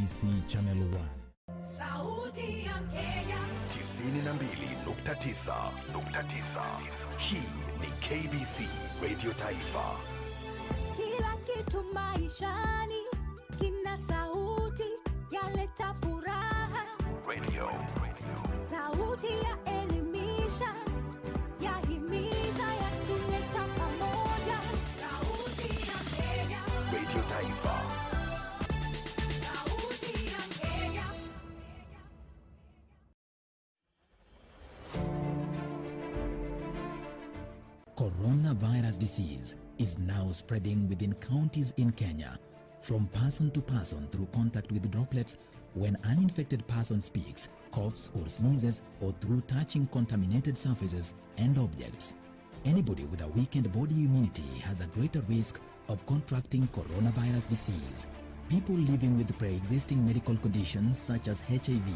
KBC Channel 1. Sauti ya Kenya 92.9. Hii ni KBC Radio Taifa. Kila kitu maishani kina sauti yaleta furaha. Radio. Sauti ya elimisha, yahimiza, yatuleta pamoja. Sauti ya Kenya Radio Taifa. Sauti ya Kenya. Coronavirus disease is now spreading within counties in Kenya, from person to person through contact with droplets when an infected person speaks, coughs or sneezes, or through touching contaminated surfaces and objects. Anybody with a weakened body immunity has a greater risk of contracting coronavirus disease. People living with pre-existing medical conditions such as HIV,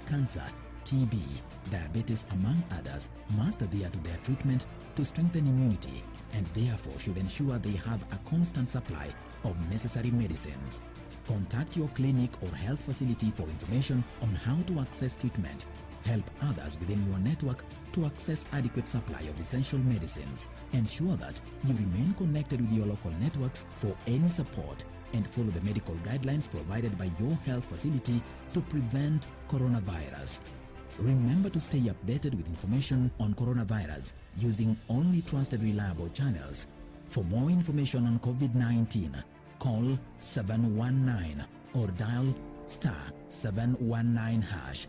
cancer, TB, diabetes among others must adhere to their treatment to strengthen immunity and therefore should ensure they have a constant supply of necessary medicines. Contact your clinic or health facility for information on how to access treatment. Help others within your network to access adequate supply of essential medicines. Ensure that you remain connected with your local networks for any support and follow the medical guidelines provided by your health facility to prevent coronavirus. Remember to stay updated with information on coronavirus using only trusted reliable channels. For more information on COVID-19, call 719 or dial *719#.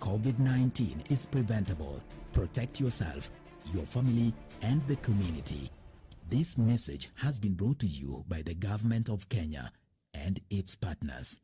COVID-19 is preventable. Protect yourself, your family, and the community. This message has been brought to you by the Government of Kenya and its partners.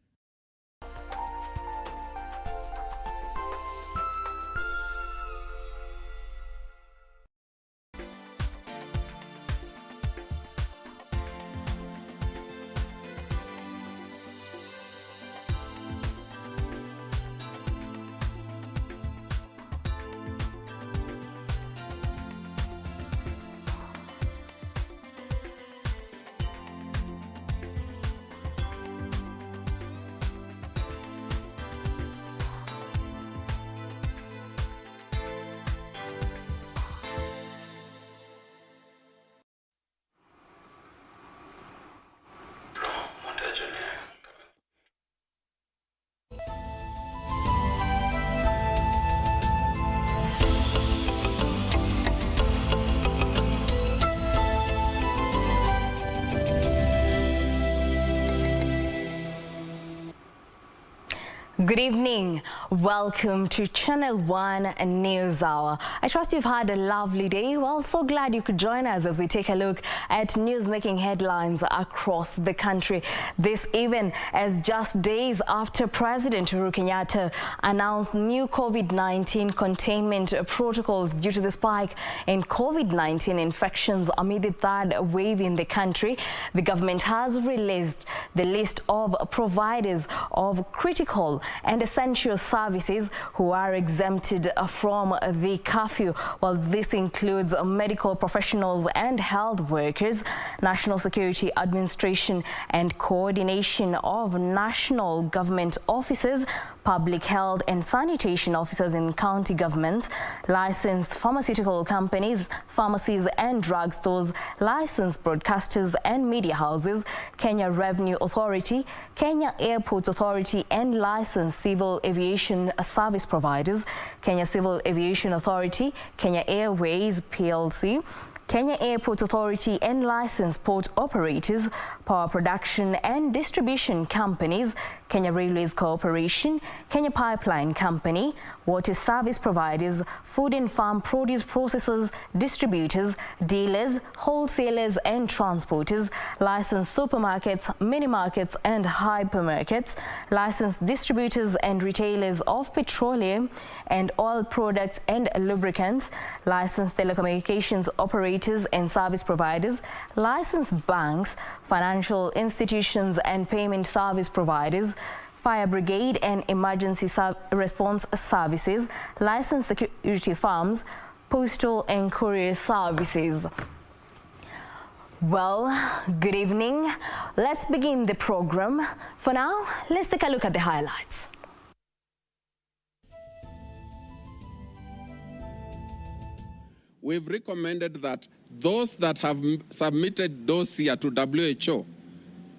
Good evening. Welcome to Channel 1 News Hour. I trust you've had a lovely day. Well, so glad you could join us as we take a look at news-making headlines across the country. This even as just days after President Uhuru Kenyatta announced new COVID-19 containment protocols due to the spike in COVID-19 infections amid the third wave in the country, the government has released the list of providers of critical and essential services who are exempted from the curfew. Well, this includes medical professionals and health workers, National Security Administration and coordination of national government officers, public health and sanitation officers in county governments, licensed pharmaceutical companies, pharmacies and drugstores, licensed broadcasters and media houses, Kenya Revenue Authority, Kenya Airports Authority and licensed civil aviation service providers, Kenya Civil Aviation Authority, Kenya Airways PLC, Kenya Airports Authority and licensed port operators, power production and distribution companies, Kenya Railways Corporation, Kenya Pipeline Company, water service providers, food and farm produce processors, distributors, dealers, wholesalers and transporters, licensed supermarkets, mini markets and hypermarkets, licensed distributors and retailers of petroleum and oil products and lubricants, licensed telecommunications operators and service providers, licensed banks, financial institutions and payment service providers, fire brigade and emergency response services, licensed security firms, postal and courier services. Well, good evening. Let's begin the program. For now, let's take a look at the highlights. We've recommended that those that have submitted dossier to WHO,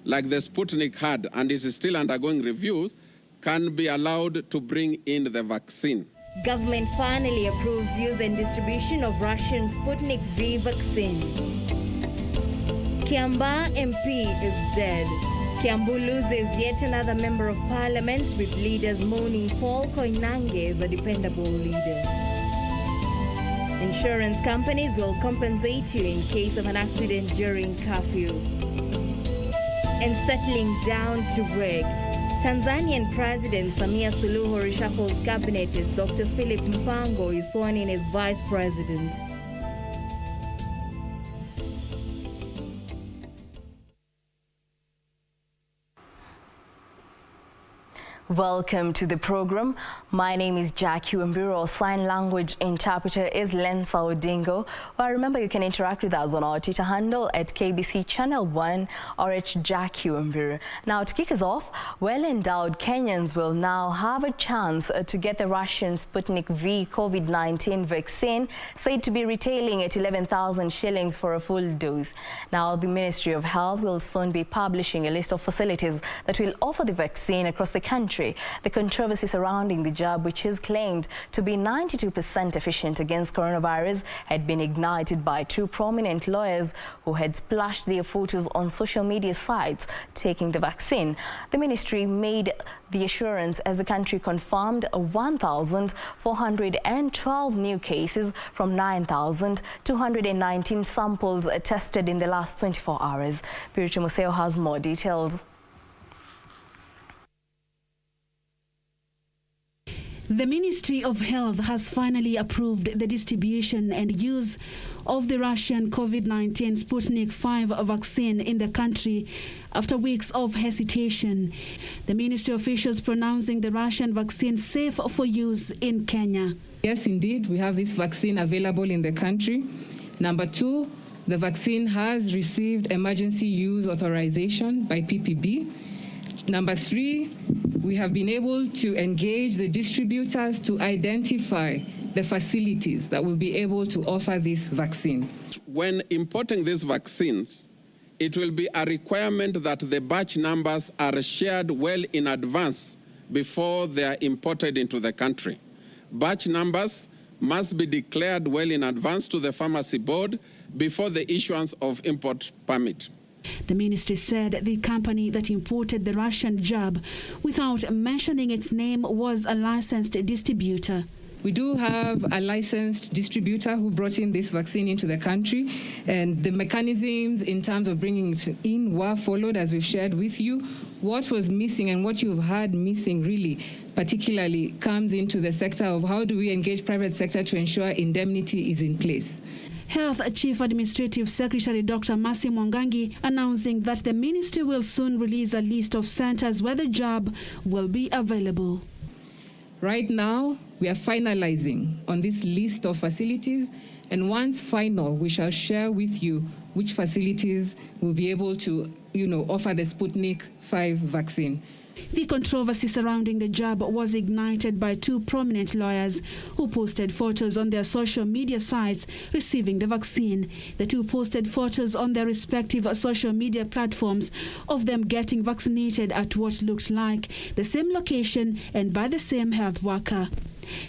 like the Sputnik had, and it is still undergoing reviews, can be allowed to bring in the vaccine. Government finally approves use and distribution of Russian Sputnik V vaccine. KIAMBAA MP is dead. Kiambu loses yet another member of parliament, with leaders mourning Paul Koinange as a dependable leader. Insurance companies will compensate you in case of an accident during curfew. And settling down to reg. Tanzanian President Samia Suluhu reshuffles cabinet as Dr. Philip Mpango is sworn in as Vice President. Welcome to the program. My name is KIAMBAA. Sign language interpreter is Lensa Odingo. Well, remember you can interact with us on our Twitter handle at KBC Channel 1 or at KIAMBAA. Now, to kick us off, well-endowed Kenyans will now have a chance to get the Russian Sputnik V COVID-19 vaccine, said to be retailing at 11,000 shillings for a full dose. Now, the Ministry of Health will soon be publishing a list of facilities that will offer the vaccine across the country. The controversy surrounding the jab, which is claimed to be 92% efficient against coronavirus, had been ignited by two prominent lawyers who had splashed their photos on social media sites taking the vaccine. The ministry made the assurance as the country confirmed 1,412 new cases from 9,219 samples tested in the last 24 hours. Purity Museo has more details. The Ministry of Health has finally approved the distribution and use of the Russian COVID-19 Sputnik V vaccine in the country after weeks of hesitation. The ministry officials pronouncing the Russian vaccine safe for use in Kenya. Yes, indeed, we have this vaccine available in the country. Number two, the vaccine has received emergency use authorization by PPB. Number three, we have been able to engage the distributors to identify the facilities that will be able to offer this vaccine. When importing these vaccines, it will be a requirement that the batch numbers are shared well in advance before they are imported into the country. Batch numbers must be declared well in advance to the pharmacy board before the issuance of import permit. The ministry said the company that imported the Russian jab without mentioning its name was a licensed distributor. We do have a licensed distributor who brought in this vaccine into the country, and the mechanisms in terms of bringing it in were followed, as we've shared with you. What was missing and what you've heard missing really particularly comes into the sector of how do we engage private sector to ensure indemnity is in place. Health Chief Administrative Secretary Dr. Mercy Mwangangi announcing that the ministry will soon release a list of centers where the jab will be available. Right now, we are finalizing on this list of facilities, and once final, we shall share with you which facilities will be able to, offer the Sputnik V vaccine. The controversy surrounding the jab was ignited by two prominent lawyers who posted photos on their social media sites receiving the vaccine. The two posted photos on their respective social media platforms of them getting vaccinated at what looked like the same location and by the same health worker.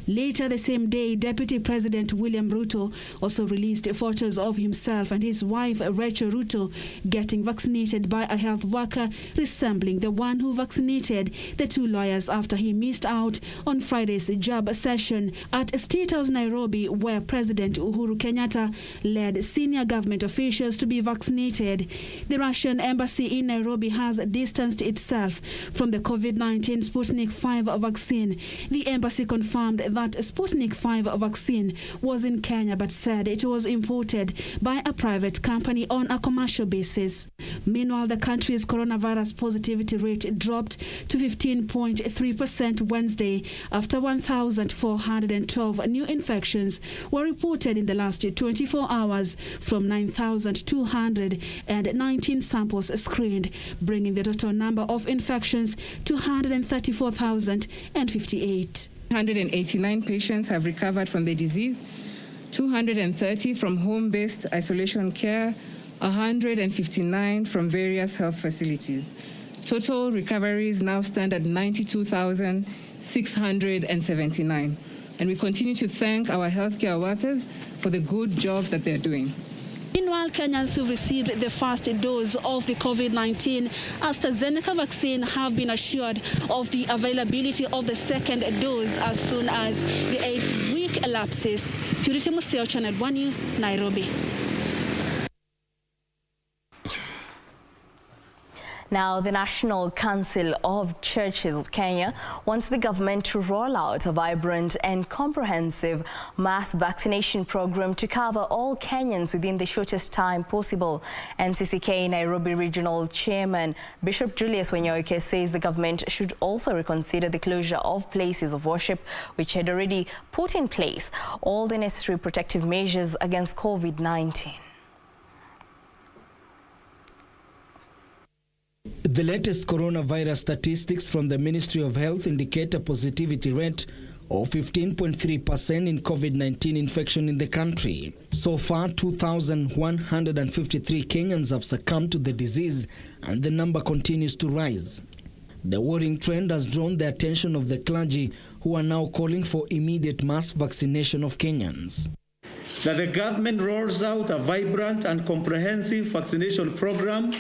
Later the same day, Deputy President William Ruto also released photos of himself and his wife Rachel Ruto getting vaccinated by a health worker resembling the one who vaccinated the two lawyers after he missed out on Friday's jab session at State House Nairobi, where President Uhuru Kenyatta led senior government officials to be vaccinated. The Russian embassy in Nairobi has distanced itself from the COVID-19 Sputnik V vaccine. The embassy confirmed confirmed that Sputnik 5 vaccine was in Kenya but said it was imported by a private company on a commercial basis. Meanwhile, the country's coronavirus positivity rate dropped to 15.3% Wednesday after 1,412 new infections were reported in the last 24 hours from 9,219 samples screened, bringing the total number of infections to 134,058. 189 patients have recovered from the disease, 230 from home-based isolation care, 159 from various health facilities. Total recoveries now stand at 92,679. And we continue to thank our healthcare workers for the good job that they're doing. Meanwhile, Kenyans who received the first dose of the COVID-19 AstraZeneca vaccine have been assured of the availability of the second dose as soon as the 8th week elapses. Purity Museo, Channel 1 News, Nairobi. Now, the National Council of Churches of Kenya wants the government to roll out a vibrant and comprehensive mass vaccination program to cover all Kenyans within the shortest time possible. NCCK Nairobi Regional Chairman Bishop Julius Wanyoike says the government should also reconsider the closure of places of worship, which had already put in place all the necessary protective measures against COVID-19. The latest coronavirus statistics from the Ministry of Health indicate a positivity rate of 15.3% in COVID-19 infection in the country. So far, 2,153 Kenyans have succumbed to the disease, and the number continues to rise. The worrying trend has drawn the attention of the clergy, who are now calling for immediate mass vaccination of Kenyans. That the government rolls out a vibrant and comprehensive vaccination program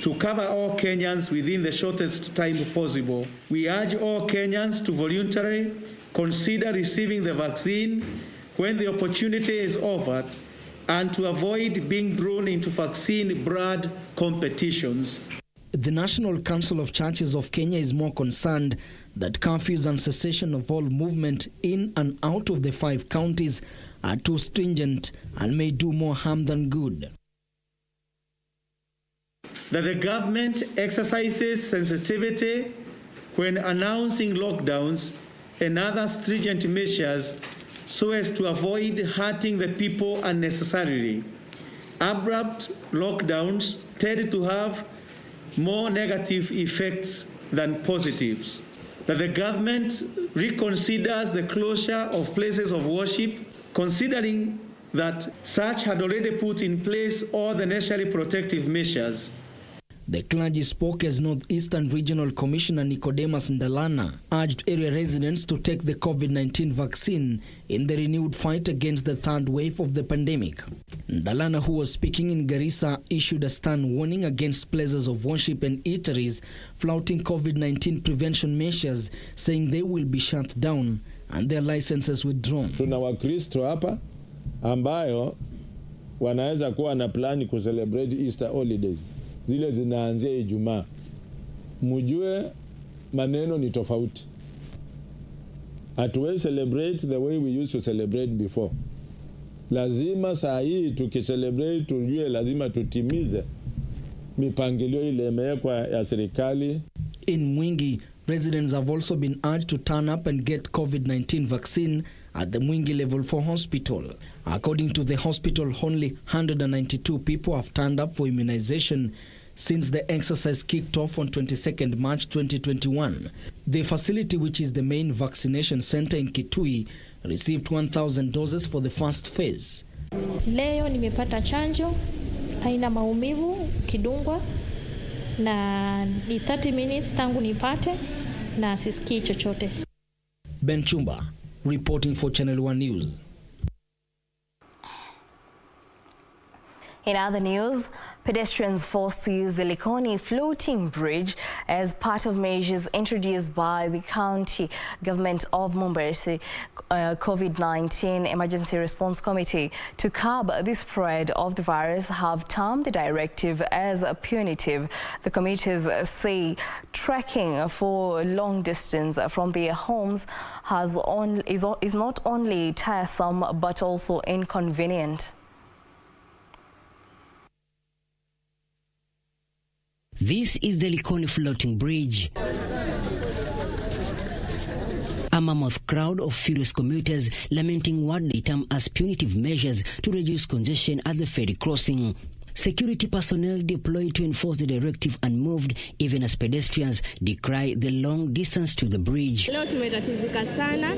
to cover all Kenyans within the shortest time possible. We urge all Kenyans to voluntarily consider receiving the vaccine when the opportunity is offered and to avoid being drawn into vaccine blood competitions. The National Council of Churches of Kenya is more concerned that curfews and cessation of all movement in and out of the 5 counties are too stringent and may do more harm than good. That the government exercises sensitivity when announcing lockdowns and other stringent measures so as to avoid hurting the people unnecessarily. Abrupt lockdowns tend to have more negative effects than positives. That the government reconsiders the closure of places of worship, considering that such had already put in place all the necessary protective measures. The clergy spoke as Northeastern Regional Commissioner Nicodemus Ndalana urged area residents to take the COVID-19 vaccine in the renewed fight against the third wave of the pandemic. Ndalana, who was speaking in Garissa, issued a stern warning against places of worship and eateries flouting COVID-19 prevention measures, saying they will be shut down and their licenses withdrawn. Tuna Wakristo hapa ambayo wanaweza kuwa na plani kucelebrate Easter holidays. Zile zinaanzia Ijumaa. Mujue maneno ni tofauti. Hatuwezi celebrate the way we used to celebrate before. Lazima saa hii tukicelebrate tujue lazima tutimize mipangilio ile imewekwa ya serikali. In Mwingi, residents have also been urged to turn up and get COVID-19 vaccine at the Mwingi Level 4 hospital. According to the hospital, only 192 people have turned up for immunization since the exercise kicked off on 22nd March 2021. The facility, which is the main vaccination center in Kitui, received 1,000 doses for the first phase. Leo nimepata chanjo, haina maumivu kidungwa, na ni 30 minutes tangu nipate na sisikii chochote. Ben Chumba, reporting for Channel 1 News. In other news, pedestrians forced to use the Likoni floating bridge as part of measures introduced by the county government of Mombasa COVID-19 Emergency Response Committee to curb the spread of the virus have termed the directive as punitive. The committees say trekking for long distance from their homes is not only tiresome but also inconvenient. This is the Likoni floating bridge. A mammoth crowd of furious commuters lamenting what they term as punitive measures to reduce congestion at the ferry crossing. Security personnel deployed to enforce the directive unmoved, even as pedestrians decry the long distance to the bridge. Leo tumetatizika sana.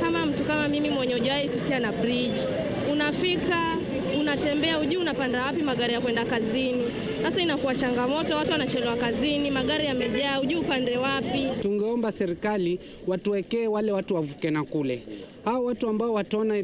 Kama mtu kama mimi mwenye hujawahi pitia na bridge, unafika unatembea ujui unapanda wapi magari ya kwenda kazini. Sasa inakuwa changamoto, watu wanachelewa kazini, magari yamejaa, ujui upande wapi. Tungeomba serikali watuwekee wale watu wavuke na kule. Hao watu ambao wataona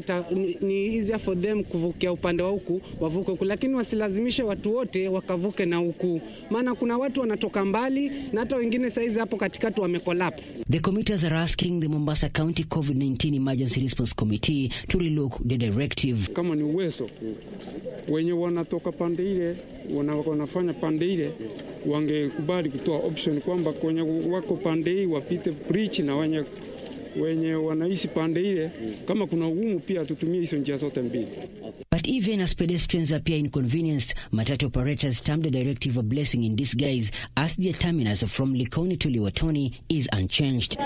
ni easier for them kuvukia upande wa huku wavuke huku, lakini wasilazimishe watu wote wakavuke na huku, maana kuna watu wanatoka mbali na hata wengine saizi hapo katikati wamecollapse. The committers are asking the Mombasa County COVID-19 Emergency Response Committee to relook the directive. Kama ni uwezo wenye wanatoka pande ile wanafanya pande ile, wangekubali kutoa option kwamba kwenye wako pande hii wapite bridge na wenye wanaishi pande ile, kama kuna ugumu pia tutumie hizo njia zote mbili. But even as pedestrians appear inconvenienced, matatu operators termed the directive a blessing in disguise as their terminus from Likoni to Liwatoni is unchanged.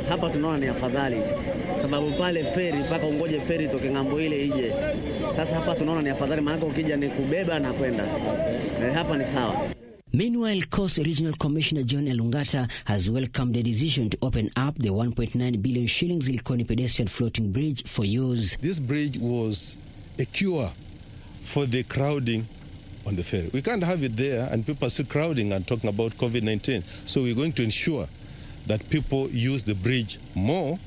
Hapa tunaona ni afadhali sababu pale feri mpaka ungoje feri toke ngambo ile ije. Sasa hapa tunaona ni afadhali, maana ukija ni kubeba na kwenda. Hapa ni sawa. Meanwhile, Coast Regional Commissioner John Elungata has welcomed the decision to open up the 1.9 billion shillings Likoni pedestrian floating bridge for use. This bridge was a cure for the crowding on the ferry. We can't have it there and people are still crowding and talking about COVID-19. So we're going to ensure that people use the bridge more.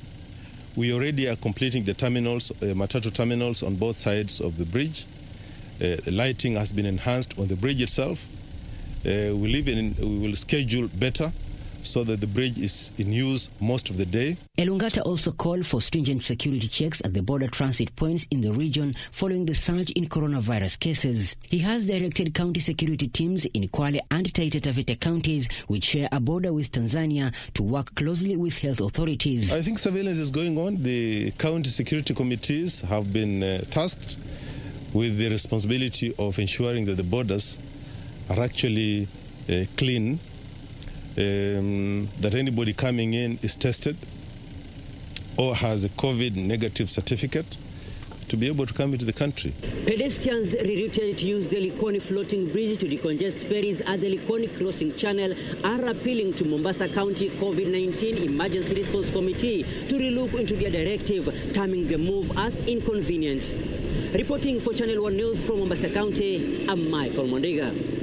We already are completing the terminals, matatu terminals on both sides of the bridge. Lighting has been enhanced on the bridge itself. We will schedule better so that the bridge is in use most of the day. Elungata also called for stringent security checks at the border transit points in the region following the surge in coronavirus cases. He has directed county security teams in Kwale and Taita Taveta counties, which share a border with Tanzania, to work closely with health authorities. I think surveillance is going on. The county security committees have been tasked with the responsibility of ensuring that the borders are actually clean, that anybody coming in is tested or has a COVID negative certificate to be able to come into the country. Pedestrians rerouted to use the Likoni floating bridge to decongest ferries at the Likoni crossing channel are appealing to Mombasa County COVID-19 Emergency Response Committee to relook into their directive, terming the move as inconvenient. Reporting for Channel 1 News from Mombasa County, I'm Michael Mondega.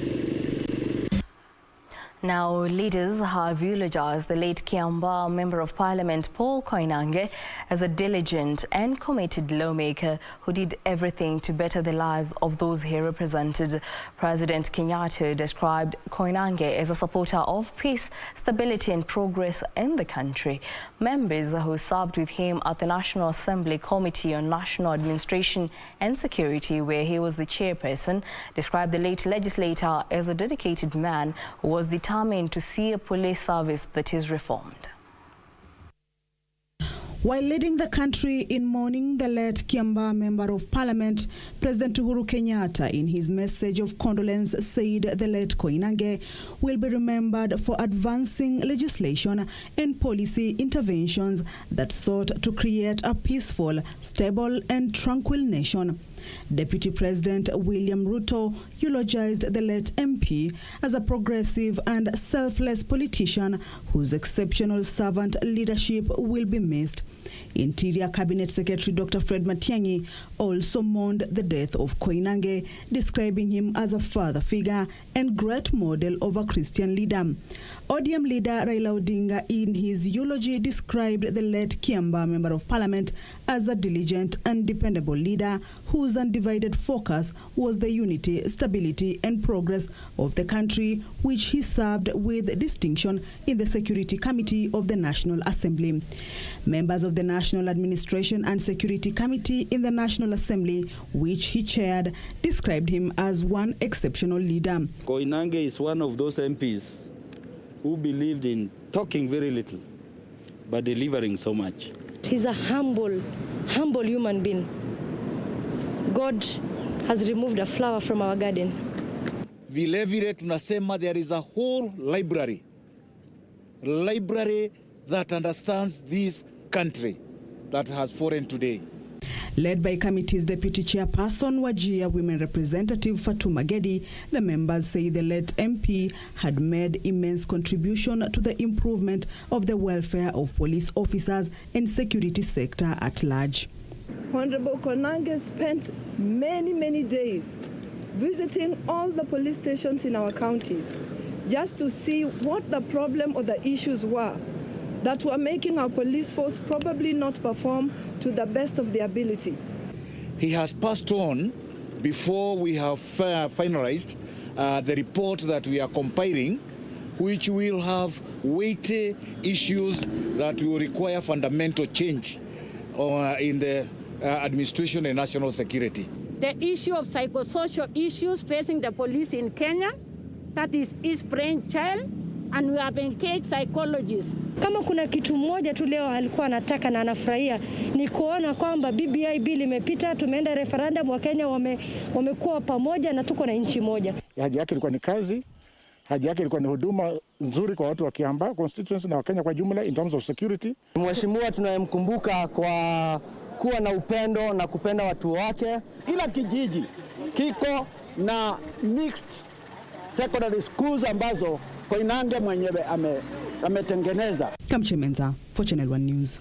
Now, leaders have eulogized the late KIAMBAA Member of Parliament Paul Koinange as a diligent and committed lawmaker who did everything to better the lives of those he represented. President Kenyatta described Koinange as a supporter of peace, stability and progress in the country. Members who served with him at the National Assembly Committee on National Administration and Security, where he was the chairperson, described the late legislator as a dedicated man who was determined to see a police service that is reformed. While leading the country in mourning the late KIAMBAA Member of Parliament, President Uhuru Kenyatta, in his message of condolence, said the late Koinange will be remembered for advancing legislation and policy interventions that sought to create a peaceful, stable and tranquil nation. Deputy President William Ruto eulogized the late MP as a progressive and selfless politician whose exceptional servant leadership will be missed. Interior Cabinet Secretary Dr. Fred Matiang'i also mourned the death of Koinange, describing him as a father figure and great model of a Christian leader. ODM leader Raila Odinga, in his eulogy, described the late KIAMBAA Member of Parliament as a diligent and dependable leader whose undivided focus was the unity, stability and progress of the country, which he served with distinction in the Security Committee of the National Assembly. Members of the National Administration and Security Committee in the National Assembly, which he chaired, described him as one exceptional leader. Koinange is one of those MPs who believed in talking very little, but delivering so much. He's a humble human being. God has removed a flower from our garden. Vile vile tunasema there is a whole library that understands this country that has fallen today. Led by committee's deputy chairperson, Wajir Women Representative Fatuma Gedi, the members say the late MP had made immense contribution to the improvement of the welfare of police officers and security sector at large. Honorable Koinange spent many days visiting all the police stations in our counties just to see what the problem or the issues were that were making our police force probably not perform to the best of their ability. He has passed on before we have finalized the report that we are compiling, which will have weighty issues that will require fundamental change in the administration and national security. The issue of psychosocial issues facing the police in Kenya, that is his brainchild, and we have engaged psychologists. Kama kuna kitu moja tu leo alikuwa anataka na anafurahia ni kuona kwamba BBI bill imepita, tumeenda referendum, wa Kenya wamekuwa pamoja na tuko na nchi moja. Haja yake ilikuwa ni kazi, haja yake ilikuwa ni huduma nzuri kwa watu wa KIAMBAA constituency na Wakenya kwa jumla in terms of security. Mheshimiwa tunayemkumbuka kwa kuwa na upendo na kupenda watu wake. Ila kijiji kiko na mixed secondary schools ambazo Koinange mwenyewe ametengeneza. Kamchemenza for Channel 1 News.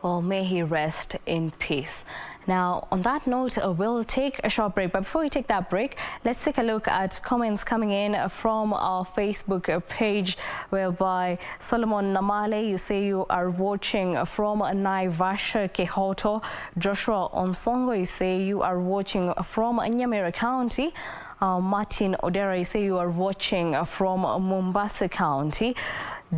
Well, may he rest in peace. Now, on that note, we'll take a short break. But before we take that break, let's take a look at comments coming in from our Facebook page, whereby Solomon Namale, you say you are watching from Naivasha, Kehoto. Joshua Onsongo, you say you are watching from Nyamira County. Martin Odera, you say you are watching from Mombasa County.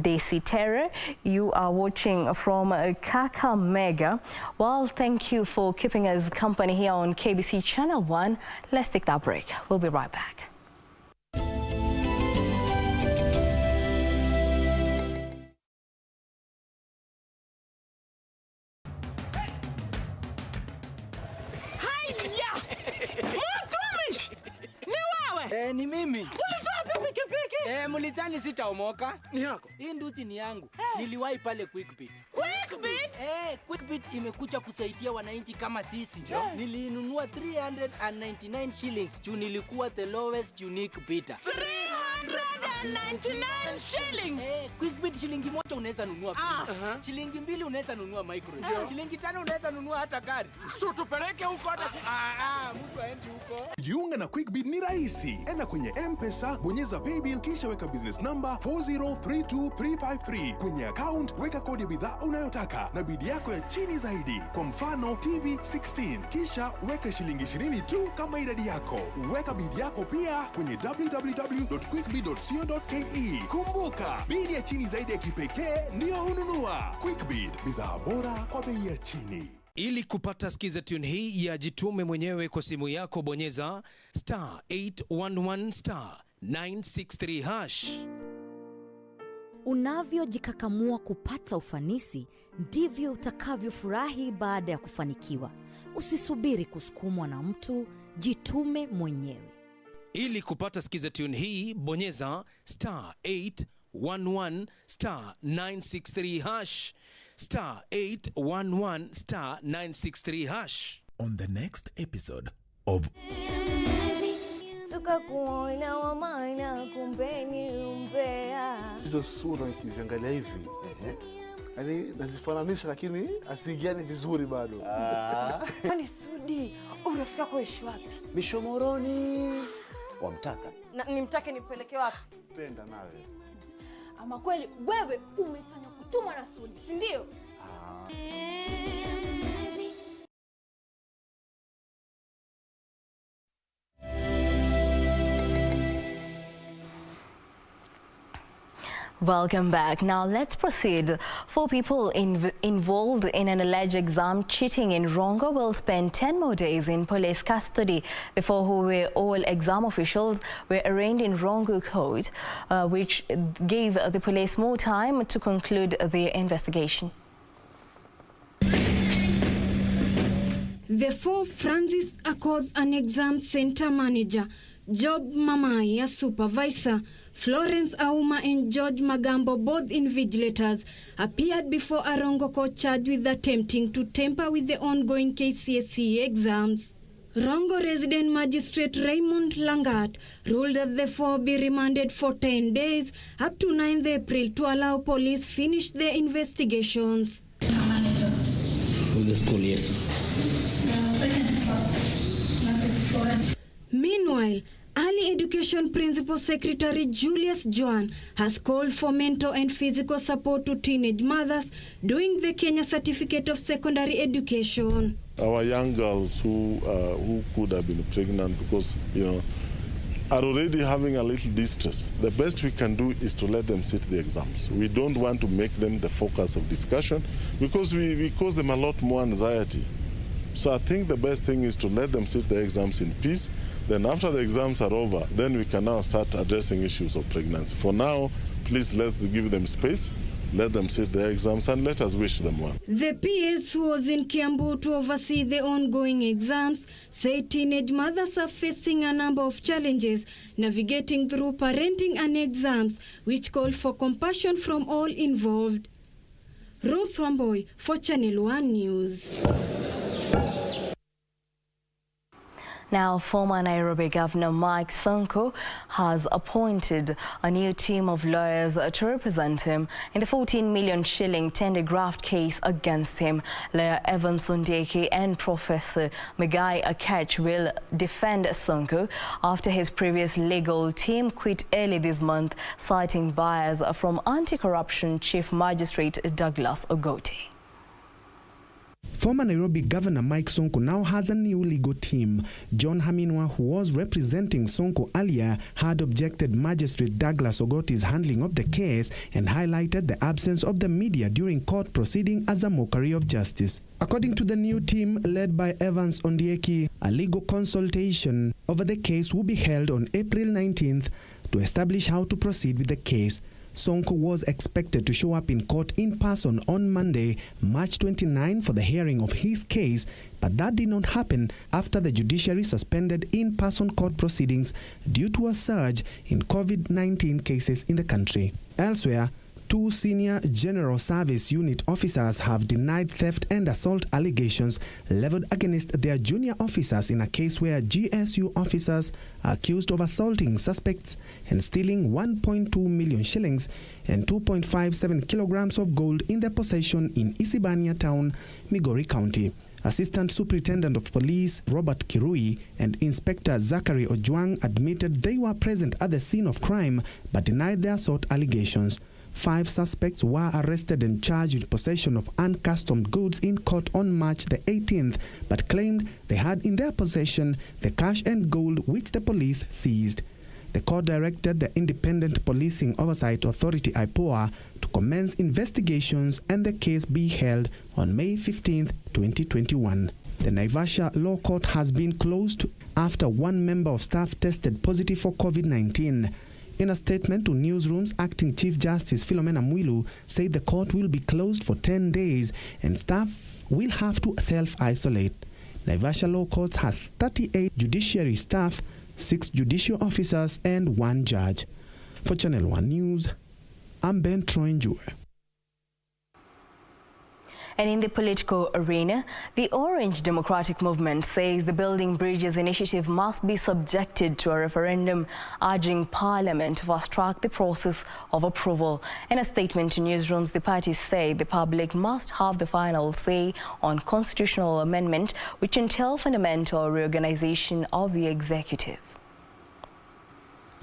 Daisy Terror, you are watching from Kakamega. Well, thank you for keeping us company here on KBC Channel 1. Let's take that break. We'll be right back. Ni mimi. Ulitoa pikipiki? Mulitani sitaomoka. Ni yako. Hii nduti ni yangu. Niliwahi pale QuickBit. QuickBit? QuickBit imekuja kusaidia wananchi kama sisi. Nilinunua 399 shillings. Juu nilikuwa the lowest unique bidder. 399 shillings. QuickBit shilingi moja unaweza nunua pizza. Shilingi mbili unaweza nunua microwave. Shilingi tano unaweza nunua hata gari. So tupeleke huko hata. Mtu aende huko. Jiunga na QuickBit ni rahisi. Enda kwenye M-Pesa, bonyeza paybill kisha weka business number 4032353. Kwenye account weka kodi ya bidhaa unayotaka na bidi yako ya chini zaidi. Kwa mfano TV 16, kisha weka shilingi 20 tu kama idadi yako. Weka bidi yako pia kwenye www.quickbit.co.ke. Kumbuka, bidi ya chini zaidi ya kipekee ndio ununua. QuickBit, bidhaa bora kwa bei ya chini. Ili kupata skiza tune hii ya jitume mwenyewe kwa simu yako, bonyeza *811*963#. Unavyojikakamua kupata ufanisi, ndivyo utakavyofurahi baada ya kufanikiwa. Usisubiri kusukumwa na mtu, jitume mwenyewe. Ili kupata skiza tune hii, bonyeza *811*963#. *811*963#. On the next episode of Tukakuona wa maana kumbeni umbea. Hizo sura nikiziangalia hivi yani nazifananisha lakini asiingiani vizuri bado. Kwani Sudi, unafika kwa ishi wapi? Mishomoroni. Wamtaka? Na nimtake nipeleke wapi? Penda nawe. Ama kweli wewe umefanya kutumwa na Sudi, si ndio? Welcome back. Now let's proceed. 4 people involved in an alleged exam cheating in Rongo will spend 10 more days in police custody. The 4 who were all exam officials were arraigned in Rongo court, which gave the police more time to conclude their investigation. The 4 Francis Accord, an exam center manager, Job Mamai, a supervisor, Florence Auma and George Magambo, both invigilators, appeared before a Rongo court charged with attempting to tamper with the ongoing KCSE exams. Rongo resident magistrate Raymond Langat ruled that the 4 be remanded for 10 days up to 9th April to allow police finish their investigations. With the school, yes. Meanwhile, Early Education Principal Secretary Julius Joan has called for mental and physical support to teenage mothers doing the Kenya Certificate of Secondary Education. Our young girls who could have been pregnant because, are already having a little distress. The best we can do is to let them sit the exams. We don't want to make them the focus of discussion because we cause them a lot more anxiety. So I think the best thing is to let them sit the exams in peace. Then after the exams are over, then we can now start addressing issues of pregnancy. For now, please let's give them space, let them sit the exams, and let us wish them well. The PS who was in Kiambu to oversee the ongoing exams said teenage mothers are facing a number of challenges navigating through parenting and exams, which call for compassion from all involved. Ruth Wamboy for Channel 1 News. Now, former Nairobi Governor Mike Sonko has appointed a new team of lawyers to represent him in the 14 million shilling tender graft case against him. Lawyer Evans Ondieki and Professor Migai Akech will defend Sonko after his previous legal team quit early this month, citing bias from Anti-Corruption Chief Magistrate Douglas Ogote. Former Nairobi Governor Mike Sonko now has a new legal team. John Haminwa, who was representing Sonko earlier, had objected Magistrate Douglas Ogote's handling of the case and highlighted the absence of the media during court proceeding as a mockery of justice. According to the new team led by Evans Ondieki, a legal consultation over the case will be held on April 19th to establish how to proceed with the case. Sonko was expected to show up in court in person on Monday, March 29, for the hearing of his case, but that did not happen after the judiciary suspended in-person court proceedings due to a surge in COVID-19 cases in the country. Elsewhere, 2 senior General Service Unit officers have denied theft and assault allegations leveled against their junior officers in a case where GSU officers are accused of assaulting suspects and stealing 1.2 million shillings and 2.57 kilograms of gold in their possession in Isibania Town, Migori County. Assistant Superintendent of Police Robert Kirui and Inspector Zachary Ojwang admitted they were present at the scene of crime but denied the assault allegations. 5 suspects were arrested and charged with possession of uncustomed goods in court on March the 18th, but claimed they had in their possession the cash and gold which the police seized. The court directed the Independent Policing Oversight Authority (IPOA) to commence investigations and the case be held on May 15, 2021. The Naivasha Law Court has been closed after 1 member of staff tested positive for COVID-19. In a statement to newsrooms, Acting Chief Justice Philomena Mwilu said the court will be closed for 10 days and staff will have to self-isolate. Naivasha Law Court has 38 judiciary staff, 6 judicial officers and 1 judge. For Channel 1 News, I'm Ben Troinjue. And in the political arena, the Orange Democratic Movement says the Building Bridges initiative must be subjected to a referendum, urging Parliament to fast-track the process of approval. In a statement to newsrooms, the party said the public must have the final say on constitutional amendment, which entail fundamental reorganization of the executive.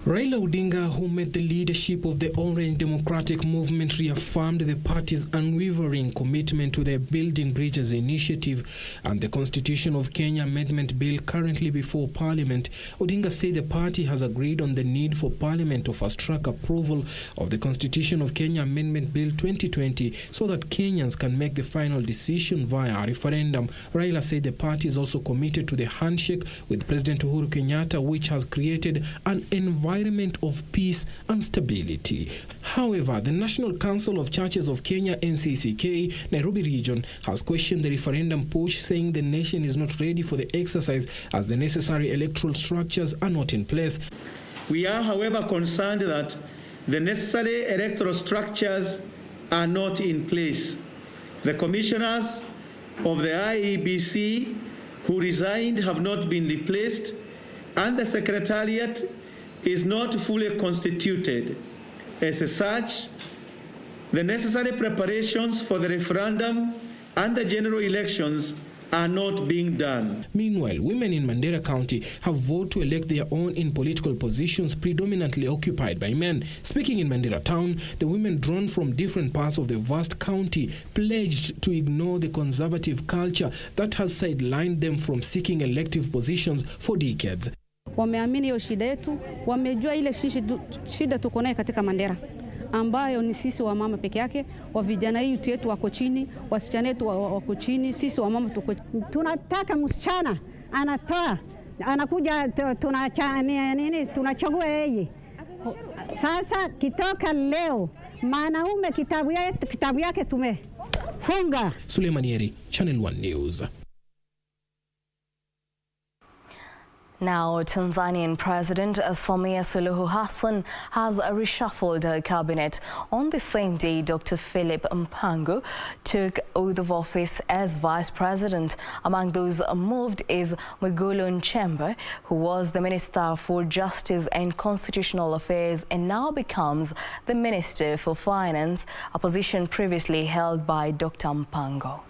Raila Odinga, who met the leadership of the Orange Democratic Movement, reaffirmed the party's unwavering commitment to the Building Bridges initiative and the Constitution of Kenya Amendment Bill currently before Parliament. Odinga said the party has agreed on the need for Parliament to fast-track approval of the Constitution of Kenya Amendment Bill 2020 so that Kenyans can make the final decision via referendum. Raila said the party is also committed to the handshake with President Uhuru Kenyatta, which has created an environment of peace and stability. However, the National Council of Churches of Kenya, NCCK, Nairobi region, has questioned the referendum push, saying the nation is not ready for the exercise as the necessary electoral structures are not in place. We are, however, concerned that the necessary electoral structures are not in place. The commissioners of the IEBC who resigned have not been replaced, and the Secretariat is not fully constituted. As such, the necessary preparations for the referendum and the general elections are not being done. Meanwhile, women in Mandera County have voted to elect their own in political positions predominantly occupied by men. Speaking in Mandera town, the women drawn from different parts of the vast county pledged to ignore the conservative culture that has sidelined them from seeking elective positions for decades. Wameamini hiyo shida yetu, wamejua ile shida tuko nayo katika Mandera, ambayo ni sisi wa mama peke yake, wa vijana yetu wako chini, wasichana wetu wako chini, sisi wa mama tuko. Tunataka msichana anatoa, anakuja tunachagua yeye. Sasa kitoka leo mwanaume kitabu yake tumefunga. Suleimanieri, Channel 1 News. Now, Tanzanian President Samia Suluhu Hassan has reshuffled her cabinet. On the same day, Dr. Philip Mpango took oath of office as Vice President. Among those moved is MIGORI Nchemba, who was the Minister for Justice and Constitutional Affairs and now becomes the Minister for Finance, a position previously held by Dr. Mpango.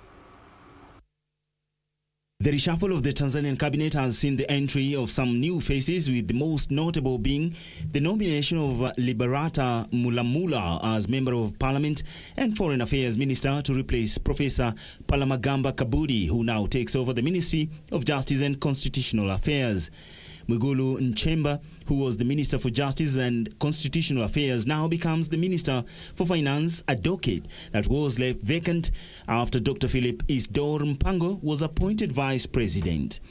The reshuffle of the Tanzanian cabinet has seen the entry of some new faces, with the most notable being the nomination of Liberata Mulamula as Member of Parliament and Foreign Affairs Minister to replace Professor Palamagamba Kabudi, who now takes over the Ministry of Justice and Constitutional Affairs. MIGORI Nchemba, who was the Minister for Justice and Constitutional Affairs, now becomes the Minister for Finance, a docket that was left vacant after Dr. Philip Isdor Mpango was appointed Vice President.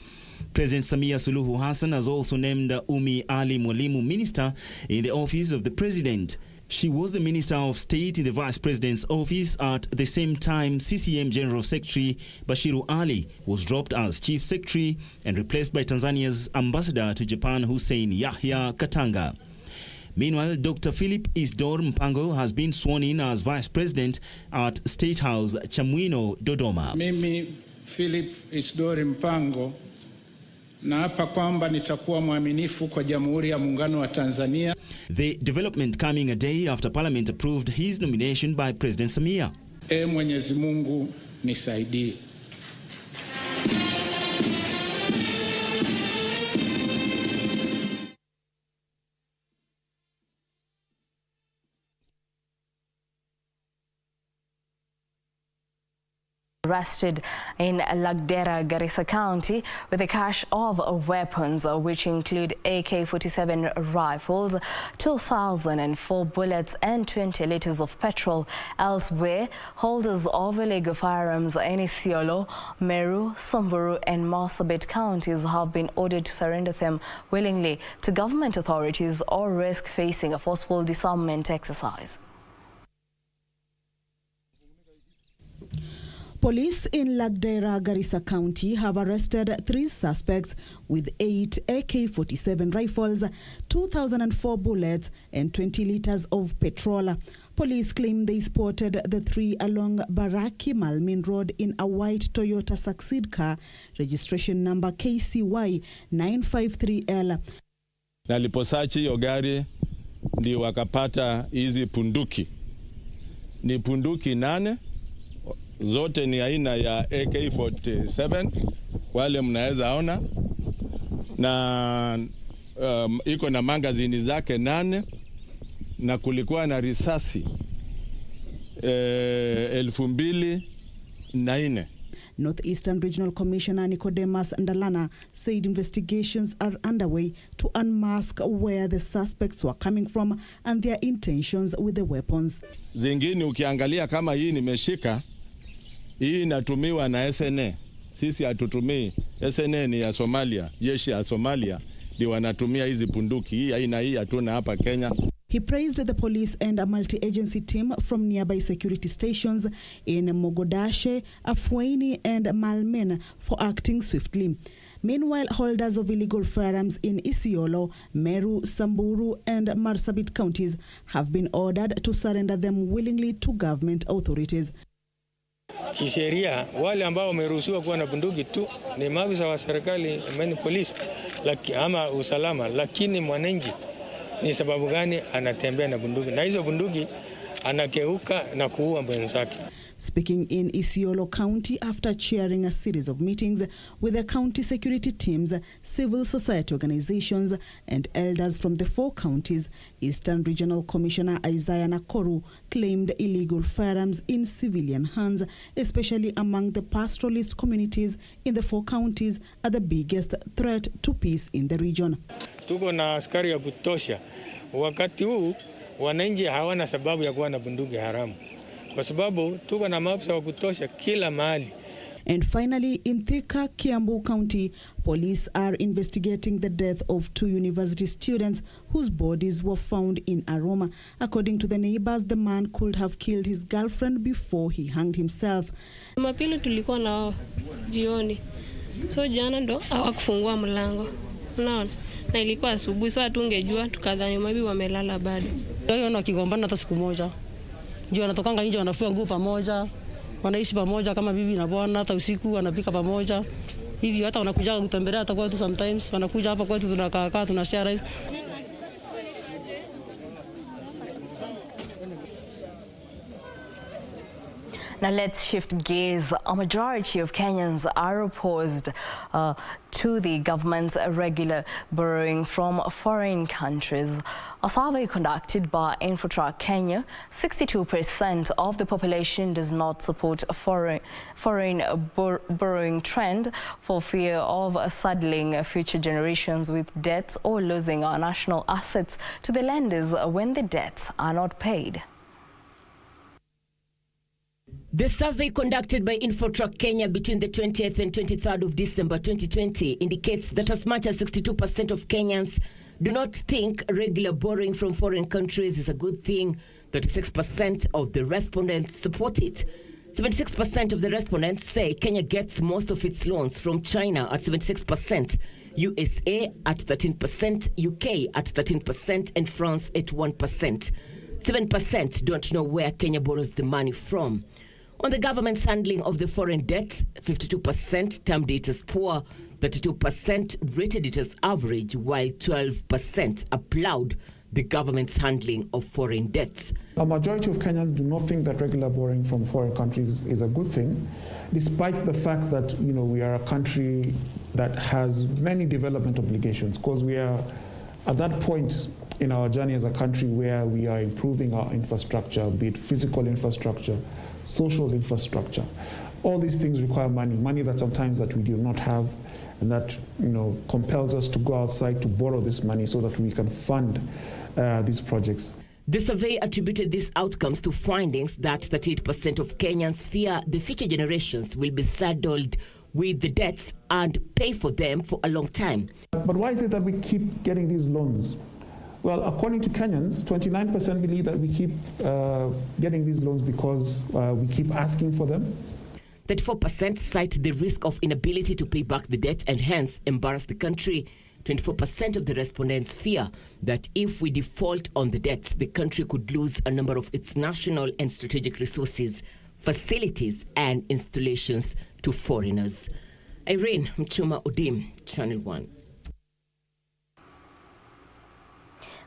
President Samia Suluhu Hassan has also named Umi Ali Mwalimu Minister in the office of the President. She was the Minister of State in the Vice President's office at the same time CCM General Secretary Bashiru Ali was dropped as Chief Secretary and replaced by Tanzania's Ambassador to Japan Hussein Yahya Katanga. Meanwhile, Dr. Philip Isdor Mpango has been sworn in as Vice President at State House Chamwino, Dodoma. Mimi Philip Isdor Mpango naapa kwamba nitakuwa mwaminifu kwa Jamhuri ya Muungano wa Tanzania. The development coming a day after Parliament approved his nomination by President Samia. Mwenyezi Mungu nisaidie. Arrested in Lagdera, Garissa County with a cache of weapons which include AK-47 rifles, 2,004 bullets and 20 liters of petrol. Elsewhere, holders of illegal firearms in Isiolo, Meru, Samburu and Marsabit counties have been ordered to surrender them willingly to government authorities or risk facing a forceful disarmament exercise. Police in Lagdera, Garissa County have arrested 3 suspects with 8 AK-47 rifles, 2,004 bullets and 20 liters of petrol. Police claim they spotted the 3 along Baraki Malmin Road in a white Toyota Succeed car, registration number KCY 953L. Na liposachi hiyo gari ndio wakapata hizi punduki. Ni punduki 8. Zote ni aina ya AK-47 wale mnaweza ona, na iko na magazini zake 8 na kulikuwa na risasi 2004. Northeastern Regional Commissioner Nicodemus Ndalana said investigations are underway to unmask where the suspects were coming from and their intentions with the weapons. Zingine ukiangalia kama hii nimeshika, hii inatumiwa na SNA. Sisi hatutumii. SNA ni ya Somalia, jeshi ya Somalia ndio wanatumia hizi punduki. Hii aina hii hatuna hapa Kenya. He praised the police and a multi-agency team from nearby security stations in Mogodashe, Afueni and Malmen for acting swiftly. Meanwhile, holders of illegal firearms in Isiolo, Meru, Samburu and Marsabit counties have been ordered to surrender them willingly to government authorities. Kisheria, wale ambao wameruhusiwa kuwa na bunduki tu ni maafisa wa serikali, polisi ama usalama, lakini mwananchi ni sababu gani anatembea na bunduki? Na hizo bunduki anakeuka na kuua mwenzake. Speaking in Isiolo County after chairing a series of meetings with the county security teams, civil society organizations and elders from the 4 counties, Eastern Regional Commissioner Isaiah Nakoru claimed illegal firearms in civilian hands, especially among the pastoralist communities in the 4 counties, are the biggest threat to peace in the region. Tuko na askari ya kutosha. Wakati huu wananchi hawana sababu ya kuwa na bunduki haramu, kwa sababu tuko na maafisa wa kutosha kila mahali. And finally, in Thika, KIAMBAA County, police are investigating the death of 2 university students whose bodies were found in Aroma. According to the neighbors, the man could have killed his girlfriend before he hanged himself. Jumapili tulikuwa na jioni, so jana ndo hawakufungua mlango, unaona, na ilikuwa asubuhi, so hatungejua, tukadhani maybe wamelala bado. Wao wanakigombana hata siku moja, ndio wanatokanga nje, wanafua nguo pamoja, wanaishi pamoja kama bibi na bwana, hata usiku wanapika pamoja hivi, hata wanakuja kutembelea hata kwetu, sometimes wanakuja hapa kwetu, tunakaa tunashare. Now let's shift gears. A majority of Kenyans are opposed to the government's regular borrowing from foreign countries. A survey conducted by Infotrack Kenya, 62% of the population does not support a foreign borrowing trend for fear of saddling future generations with debts or losing our national assets to the lenders when the debts are not paid. The survey conducted by Infotrack Kenya between the 20th and 23rd of December 2020 indicates that as much as 62% of Kenyans do not think regular borrowing from foreign countries is a good thing, 36% of the respondents support it. 76% of the respondents say Kenya gets most of its loans from China at 76%, USA at 13%, UK at 13%, and France at 1%. 7% don't know where Kenya borrows the money from. On the government's handling of the foreign debt, 52% termed it as poor, 32% rated it as average, while 12% applaud the government's handling of foreign debts. A majority of Kenyans do not think that regular borrowing from foreign countries is a good thing, despite the fact that, you know, we are a country that has many development obligations, because we are at that point in our journey as a country where we are improving our infrastructure, be it physical infrastructure, social infrastructure. All these things require money that sometimes that we do not have, and that, you know, compels us to go outside to borrow this money so that we can fund these projects. The survey attributed these outcomes to findings that 38% of Kenyans fear the future generations will be saddled with the debts and pay for them for a long time. But why is it that we keep getting these loans? Well, according to Kenyans, 29% believe that we keep getting these loans because we keep asking for them. 34% cite the risk of inability to pay back the debt and hence embarrass the country. 24% of the respondents fear that if we default on the debts, the country could lose a number of its national and strategic resources, facilities, and installations to foreigners. Irene Mchuma Odim, Channel 1.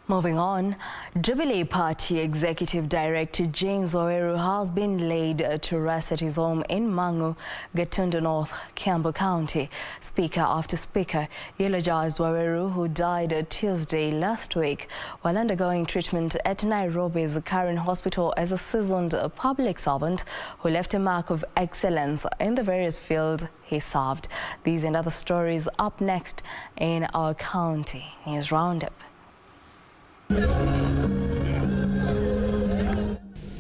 Moving on, Jubilee Party Executive Director James WAWERU has been laid to rest at his home in Mangu, Gatundu North, KIAMBAA County. Speaker after speaker eulogized WAWERU, who died Tuesday last week while undergoing treatment at Nairobi's Karen Hospital as a seasoned public servant who left a mark of excellence in the various fields he served. These and other stories up next in our County News Roundup.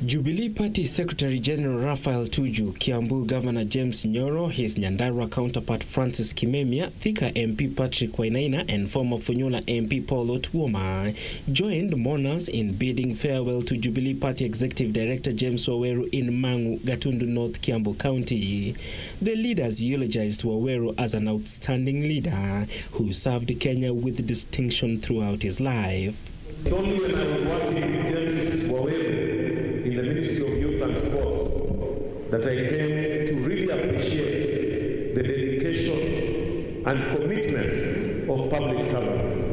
Jubilee Party Secretary General Raphael Tuju, Kiambu Governor James Nyoro, his Nyandarua counterpart Francis Kimemia, Thika MP Patrick Koinange, and former Funyula MP Paul Otuoma joined mourners in bidding farewell to Jubilee Party Executive Director James WAWERU in Mangu, Gatundu North, Kiambu County. The leaders eulogized WAWERU as an outstanding leader who served Kenya with distinction throughout his life. It's only when I was working with James WAWERU in the Ministry of Youth and Sports that I came to really appreciate the dedication and commitment of public servants.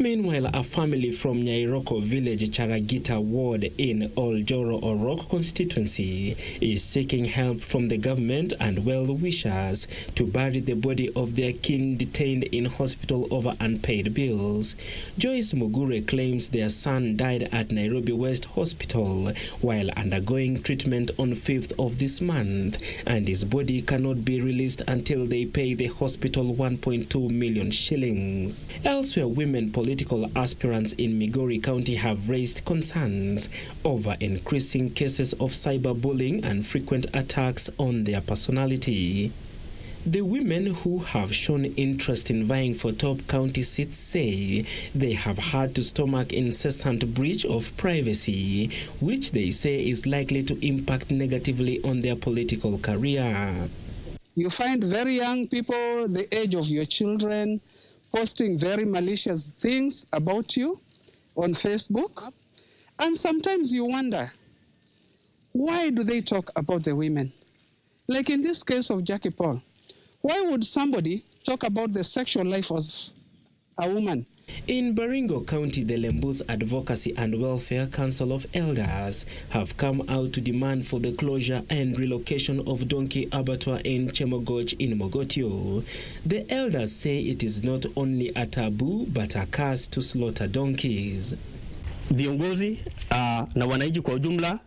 Meanwhile, a family from Nyairoko village, Charagita ward in Oljoro Orok constituency is seeking help from the government and well-wishers to bury the body of their kin detained in hospital over unpaid bills. Joyce Mugure claims their son died at Nairobi West Hospital while undergoing treatment on 5th of this month, and his body cannot be released until they pay the hospital 1.2 million shillings. Elsewhere, women political aspirants in Migori County have raised concerns over increasing cases of cyberbullying and frequent attacks on their personality. The women who have shown interest in vying for top county seats say they have had to stomach incessant breach of privacy, which they say is likely to impact negatively on their political career. You find very young people, the age of your children, posting very malicious things about you on Facebook. And sometimes you wonder, why do they talk about the women? Like in this case of Jackie Paul, why would somebody talk about the sexual life of a woman? In Baringo County, the Lembus Advocacy and Welfare Council of Elders have come out to demand for the closure and relocation of donkey abattoir in Chemogoch in Mogotio. The elders say it is not only a taboo but a curse to slaughter donkeys. Viongozi na wananchi kwa ujumla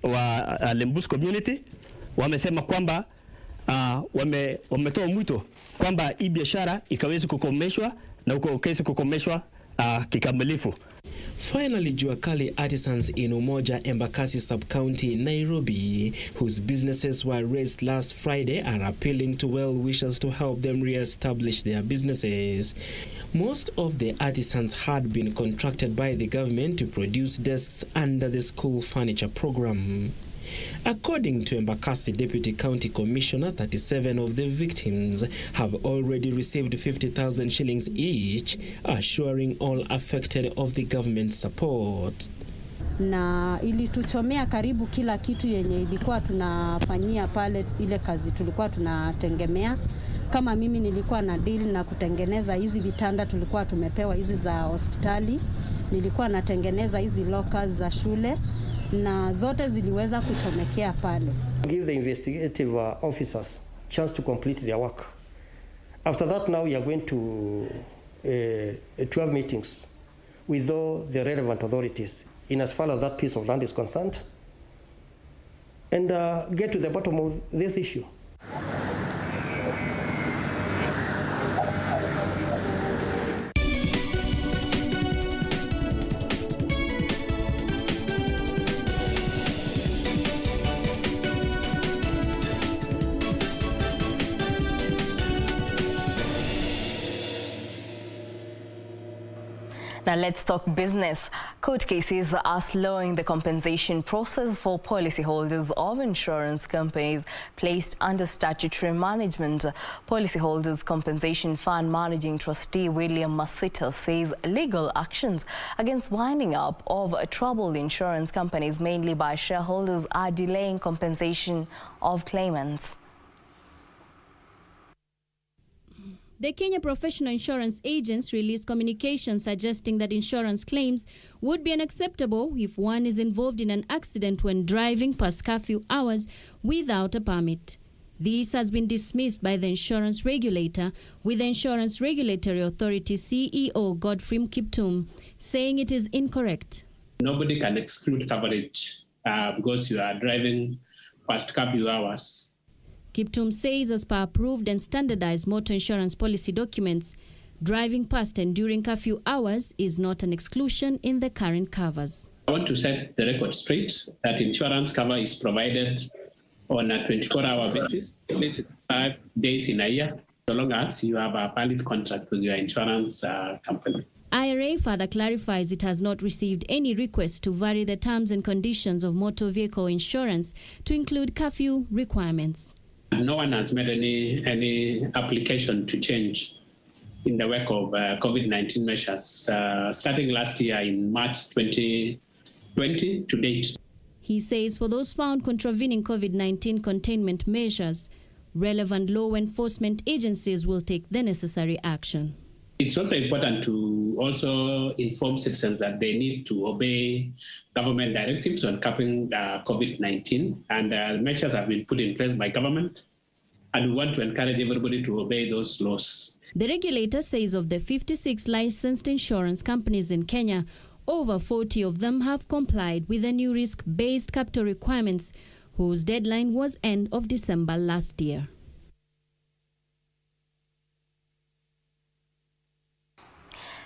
wa Lembus community wamesema kwamba wametoa mwito kwamba hii biashara ikaweze kukomeshwa na ukaweze kukomeshwa kikamilifu. Finally, Juakali Artisans in Umoja, Embakasi Sub-County, Nairobi, whose businesses were raised last Friday, are appealing to well-wishers to help them re-establish their businesses. Most of the artisans had been contracted by the government to produce desks under the school furniture program. According to Embakasi Deputy County Commissioner, 37 of the victims have already received 50,000 shillings each, assuring all affected of the government support. Na ilituchomea karibu kila kitu yenye ilikuwa tunafanyia pale, ile kazi tulikuwa tunatengemea. Kama mimi nilikuwa na deal na kutengeneza hizi vitanda tulikuwa tumepewa hizi za hospitali, nilikuwa natengeneza hizi lockers za shule, na zote ziliweza kuchomekea pale. Give the investigative officers chance to complete their work. After that, now we are going to 12 meetings with all the relevant authorities in as far as that piece of land is concerned, and get to the bottom of this issue. Now let's talk business. Court cases are slowing the compensation process for policyholders of insurance companies placed under statutory management. Policyholders Compensation Fund Managing Trustee William Masita says legal actions against winding up of troubled insurance companies, mainly by shareholders, are delaying compensation of claimants. The Kenya Professional Insurance Agents released communications suggesting that insurance claims would be unacceptable if one is involved in an accident when driving past curfew hours without a permit. This has been dismissed by the insurance regulator, with the Insurance Regulatory Authority CEO Godfrey Kiptum saying it is incorrect. Nobody can exclude coverage because you are driving past curfew hours. Kiptum says as per approved and standardized motor insurance policy documents, driving past and during curfew hours is not an exclusion in the current covers. I want to set the record straight that insurance cover is provided on a 24-hour basis, 5 days in a year, so long as you have a valid contract with your insurance company. IRA further clarifies it has not received any request to vary the terms and conditions of motor vehicle insurance to include curfew requirements. No one has made any application to change in the wake of COVID-19 measures, starting last year in March 2020 to date. He says for those found contravening COVID-19 containment measures, relevant law enforcement agencies will take the necessary action. It's also important to also inform citizens that they need to obey government directives on capping COVID-19, and measures have been put in place by government, and we want to encourage everybody to obey those laws. The regulator says of the 56 licensed insurance companies in Kenya, over 40 of them have complied with the new risk-based capital requirements, whose deadline was end of December last year.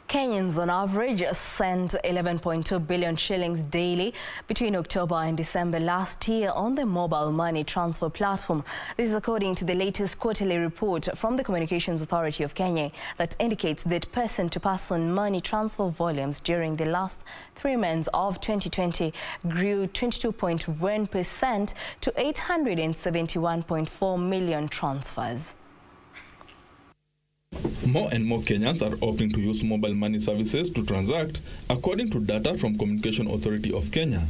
Kenyans on average sent 11.2 billion shillings daily between October and December last year on the mobile money transfer platform. This is according to the latest quarterly report from the Communications Authority of Kenya that indicates that person-to-person money transfer volumes during the last 3 months of 2020 grew 22.1% to 871.4 million transfers. More and more Kenyans are opting to use mobile money services to transact, according to data from Communication Authority of Kenya.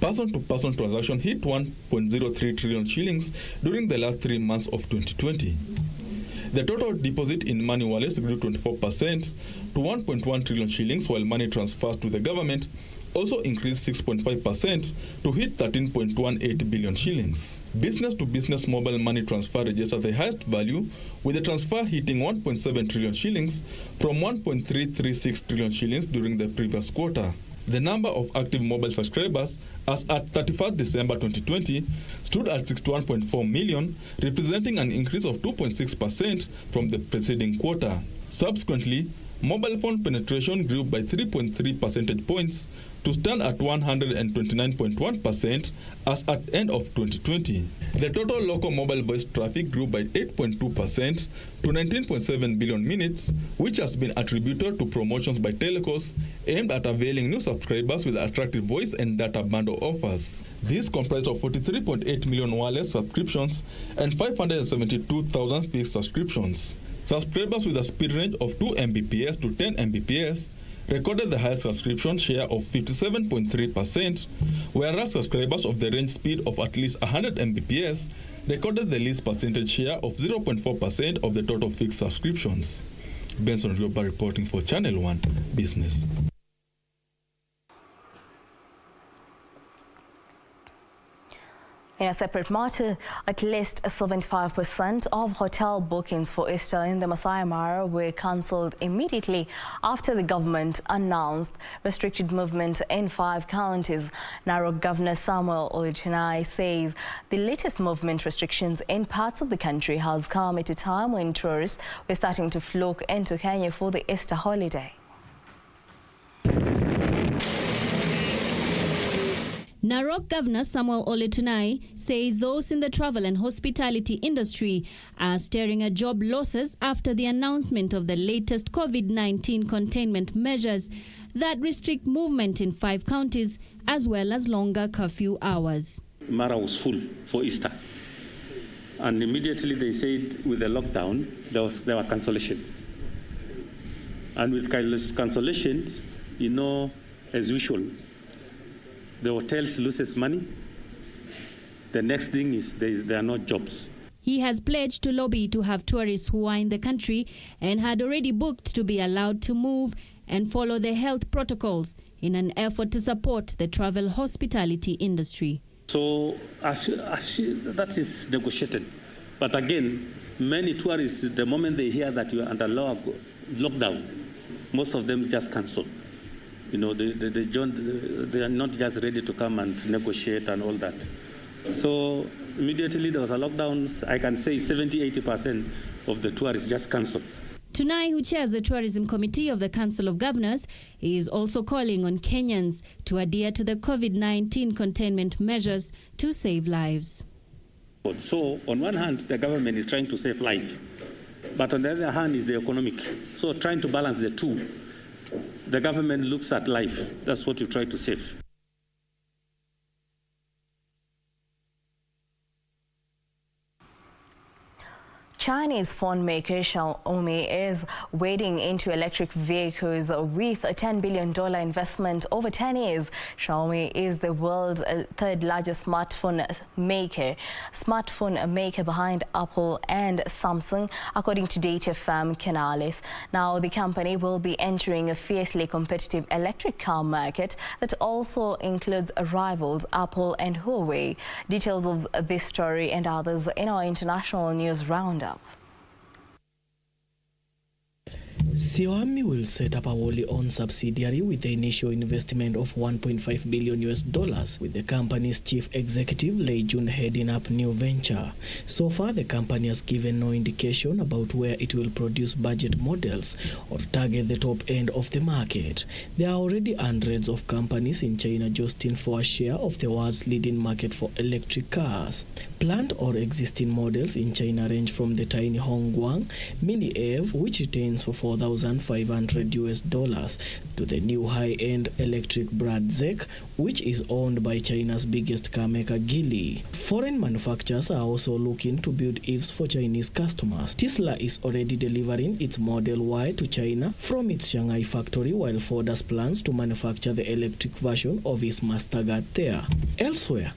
Person-to-person transaction hit 1.03 trillion shillings during the last 3 months of 2020. The total deposit in money wallets grew 24% to 1.1 trillion shillings, while money transfers to the government also increased 6.5% to hit 13.18 billion shillings. Business-to-business mobile money transfer registered the highest value, with the transfer hitting 1.7 trillion shillings from 1.336 trillion shillings during the previous quarter. The number of active mobile subscribers as at 31st December 2020 stood at 61.4 million, representing an increase of 2.6% from the preceding quarter. Subsequently, mobile phone penetration grew by 3.3 percentage points to stand at 129.1% as at end of 2020. The total local mobile voice traffic grew by 8.2% to 19.7 billion minutes, which has been attributed to promotions by telecos aimed at availing new subscribers with attractive voice and data bundle offers. This comprised of 43.8 million wireless subscriptions and 572,000 fixed subscriptions. Subscribers with a speed range of 2 Mbps to 10 Mbps recorded the highest subscription share of 57.3%, whereas subscribers of the range speed of at least 100 Mbps recorded the least percentage share of 0.4% of the total fixed subscriptions. Benson Rioba reporting for Channel 1 Business. In a separate matter, at least 75% of hotel bookings for Easter in the Masai Mara were cancelled immediately after the government announced restricted movement in 5 counties. Narok Governor Samuel Oletunai says the latest movement restrictions in parts of the country has come at a time when tourists were starting to flock into Kenya for the Easter holiday. Narok Governor Samuel Oletunai says those in the travel and hospitality industry are staring at job losses after the announcement of the latest COVID-19 containment measures that restrict movement in 5 counties as well as longer curfew hours. Mara was full for Easter, and immediately they said with the lockdown there were cancellations, and with cancellations, you know, as usual, the hotels loses money. The next thing is there are no jobs. He has pledged to lobby to have tourists who are in the country and had already booked to be allowed to move and follow the health protocols in an effort to support the travel hospitality industry. So that is negotiated. But again, many tourists, the moment they hear that you are under lockdown, most of them just cancel. You know, they are not just ready to come and negotiate and all that. So immediately there was a lockdown. I can say 70-80% of the tourists just canceled. Tunai, who chairs the Tourism Committee of the Council of Governors, is also calling on Kenyans to adhere to the COVID-19 containment measures to save lives. So on one hand, the government is trying to save life, but on the other hand is the economic. So trying to balance the two. The government looks at life. That's what you try to save. Chinese phone maker Xiaomi is wading into electric vehicles with a $10 billion investment over 10 years. Xiaomi is the world's third largest smartphone maker behind Apple and Samsung, according to data firm Canalys. Now, the company will be entering a fiercely competitive electric car market that also includes rivals Apple and Huawei. Details of this story and others in our international news roundup. Xiaomi will set up a wholly owned subsidiary with the initial investment of $1.5 billion with the company's chief executive Lei Jun heading up new venture. So far, the company has given no indication about where it will produce budget models or target the top end of the market. There are already hundreds of companies in China jostling for a share of the world's leading market for electric cars. Planned or existing models in China range from the tiny Hongguang Mini EV, which retains for $4,500, to the new high-end electric Bradzek, which is owned by China's biggest car maker Geely. Foreign manufacturers are also looking to build EVs for Chinese customers. Tesla is already delivering its Model Y to China from its Shanghai factory, while Ford has plans to manufacture the electric version of its Mustang there. Elsewhere,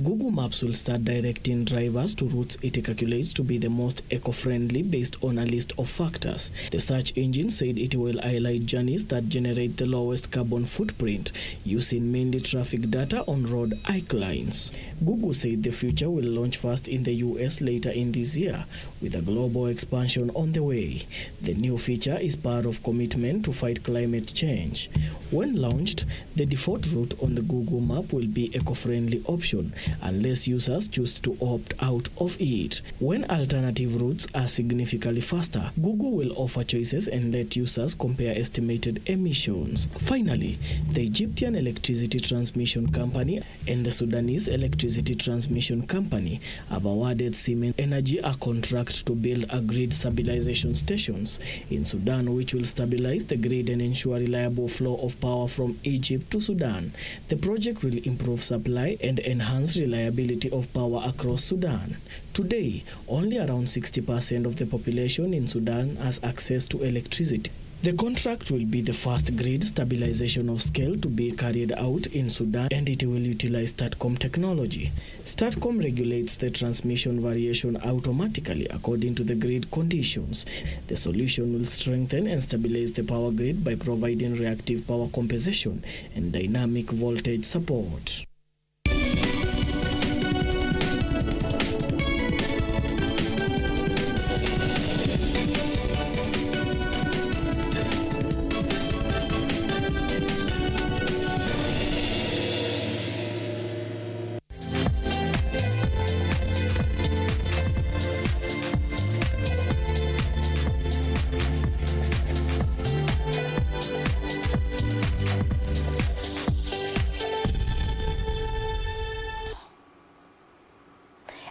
Google Maps will start directing drivers to routes it calculates to be the most eco-friendly based on a list of factors. The search engine said it will highlight journeys that generate the lowest carbon footprint using mainly traffic data on road icons. Google said the feature will launch first in the US later in this year, with a global expansion on the way. The new feature is part of commitment to fight climate change. When launched, the default route on the Google map will be eco-friendly option, unless users choose to opt out of it. When alternative routes are significantly faster, Google will offer choices and let users compare estimated emissions. Finally, the Egyptian Electricity Transmission Company and the Sudanese Electricity Transmission Company have awarded Siemens Energy a contract to build a grid stabilization stations in Sudan, which will stabilize the grid and ensure reliable flow of power from Egypt to Sudan. The project will improve supply and enhance reliability of power across Sudan. Today, only around 60% of the population in Sudan has access to electricity. The contract will be the first grid stabilization of scale to be carried out in Sudan, and it will utilize STATCOM technology. STATCOM regulates the transmission variation automatically according to the grid conditions. The solution will strengthen and stabilize the power grid by providing reactive power compensation and dynamic voltage support.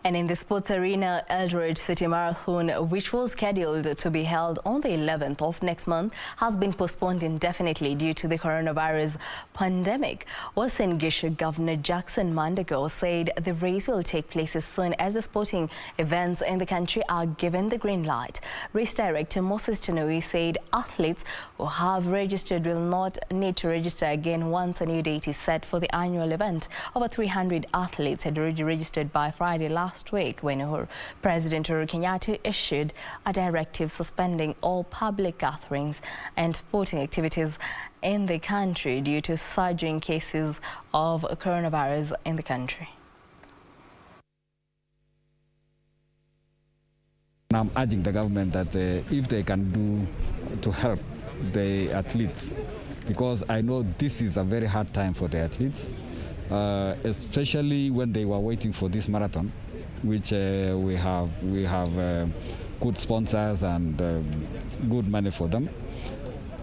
And in the sports arena, ELDORET City Marathon, which was scheduled to be held on the 11th of next month, has been postponed indefinitely due to the coronavirus pandemic. Uasin Gishu Governor Jackson Mandago said the race will take place as soon as the sporting events in the country are given the green light. Race Director Moses Tanui said athletes who have registered will not need to register again once a new date is set for the annual event. Over 300 athletes had already registered by Friday last last week when President Uhuru Kenyatta issued a directive suspending all public gatherings and sporting activities in the country due to surging cases of coronavirus in the country. I'm urging the government that if they can do to help the athletes, because I know this is a very hard time for the athletes, especially when they were waiting for this marathon, which we have good sponsors and good money for them.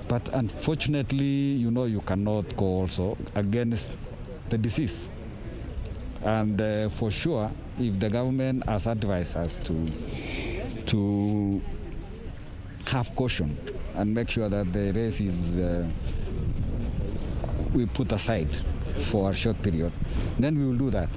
But unfortunately, you cannot go also against the disease. And for sure, if the government has advised us to have caution and make sure that the race is we put aside for a short period, then we will do that.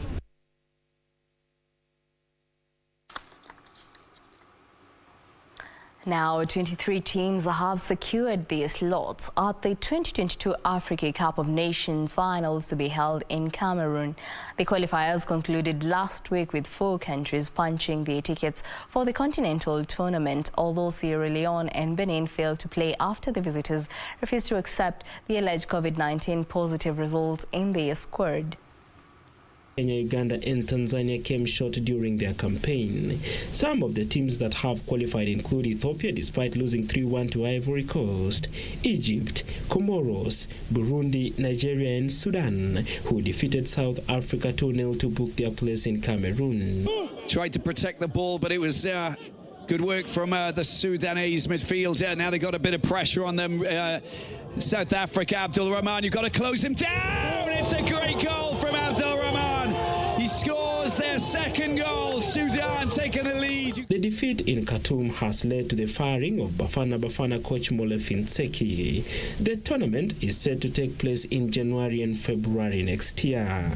Now, 23 teams have secured their slots at the 2022 Africa Cup of Nations finals to be held in Cameroon. The qualifiers concluded last week with 4 countries punching their tickets for the continental tournament, although Sierra Leone and Benin failed to play after the visitors refused to accept the alleged COVID-19 positive results in their squad. Kenya, Uganda and Tanzania came short during their campaign. Some of the teams that have qualified include Ethiopia despite losing 3-1 to Ivory Coast, Egypt, Comoros, Burundi, Nigeria and Sudan, who defeated South Africa 2-0 to book their place in Cameroon. Tried to protect the ball, but it was good work from the Sudanese midfielder. Now they got a bit of pressure on them. South Africa, Abdul Rahman, you've got to close him down. It's a great goal from Abdul Rahman. He scores their second goal. Sudan taking the lead. The defeat in Khartoum has led to the firing of Bafana coach Molefi Nseki. The tournament is set to take place in January and February next year.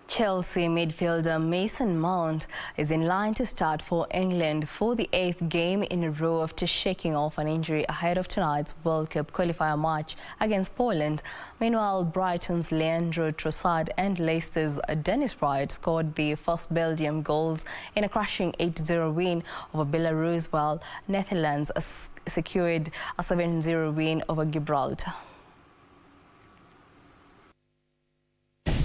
Chelsea midfielder Mason Mount is in line to start for England for the 8th game in a row after shaking off an injury ahead of tonight's World Cup qualifier match against Poland. Meanwhile, Brighton's Leandro Trossard and Leicester's Dennis Wright scored the first Belgium goals in a crushing 8-0 win over Belarus, while Netherlands secured a 7-0 win over Gibraltar.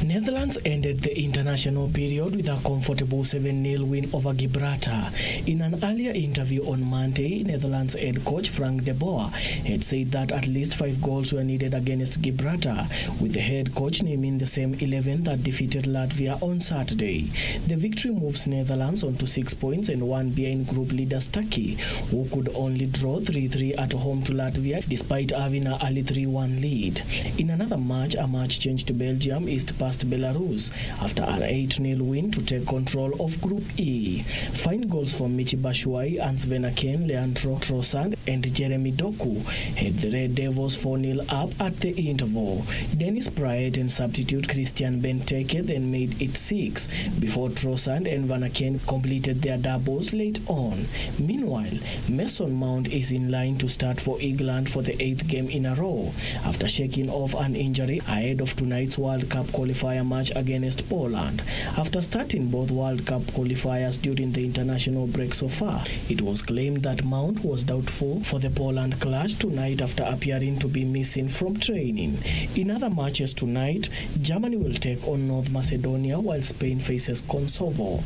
Netherlands ended the international period with a comfortable 7-0 win over Gibraltar. In an earlier interview on Monday, Netherlands head coach Frank de Boer had said that at least 5 goals were needed against Gibraltar, with the head coach naming the same 11 that defeated Latvia on Saturday. The victory moves Netherlands onto 6 points and 1 behind group leaders Turkey, who could only draw 3-3 at home to Latvia despite having an early 3-1 lead. In another match, a match change to Belgium east past Belarus after an 8-0 win to take control of Group E. Fine goals from Michi Batshuayi, Hans Venaken, Leandro Trossard and Jeremy Doku had the Red Devils 4-0 up at the interval. Dennis Praet and substitute Christian Benteke then made it 6 before Trossard and Venaken completed their doubles late on. Meanwhile, Mason Mount is in line to start for England for the 8th game in a row after shaking off an injury ahead of tonight's World Cup qualifier match against Poland. After starting both World Cup qualifiers during the international break so far, it was claimed that Mount was doubtful for the Poland clash tonight after appearing to be missing from training. In other matches tonight, Germany will take on North Macedonia while Spain faces Kosovo.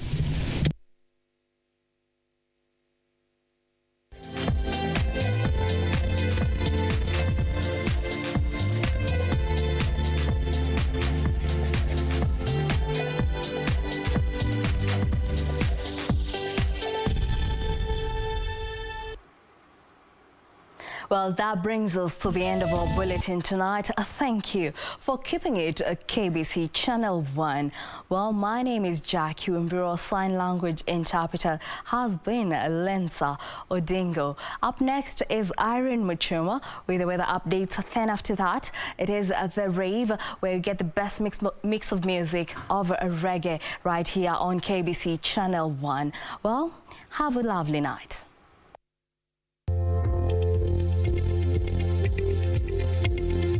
Well, that brings us to the end of our bulletin tonight. Thank you for keeping it KBC Channel 1. Well, my name is Jackie Wimbiro. Sign language interpreter has been Lensa Odingo. Up next is Irene Muchuma with the weather updates. Then after that, it is The Rave, where you get the best mix of music of reggae right here on KBC Channel 1. Well, have a lovely night.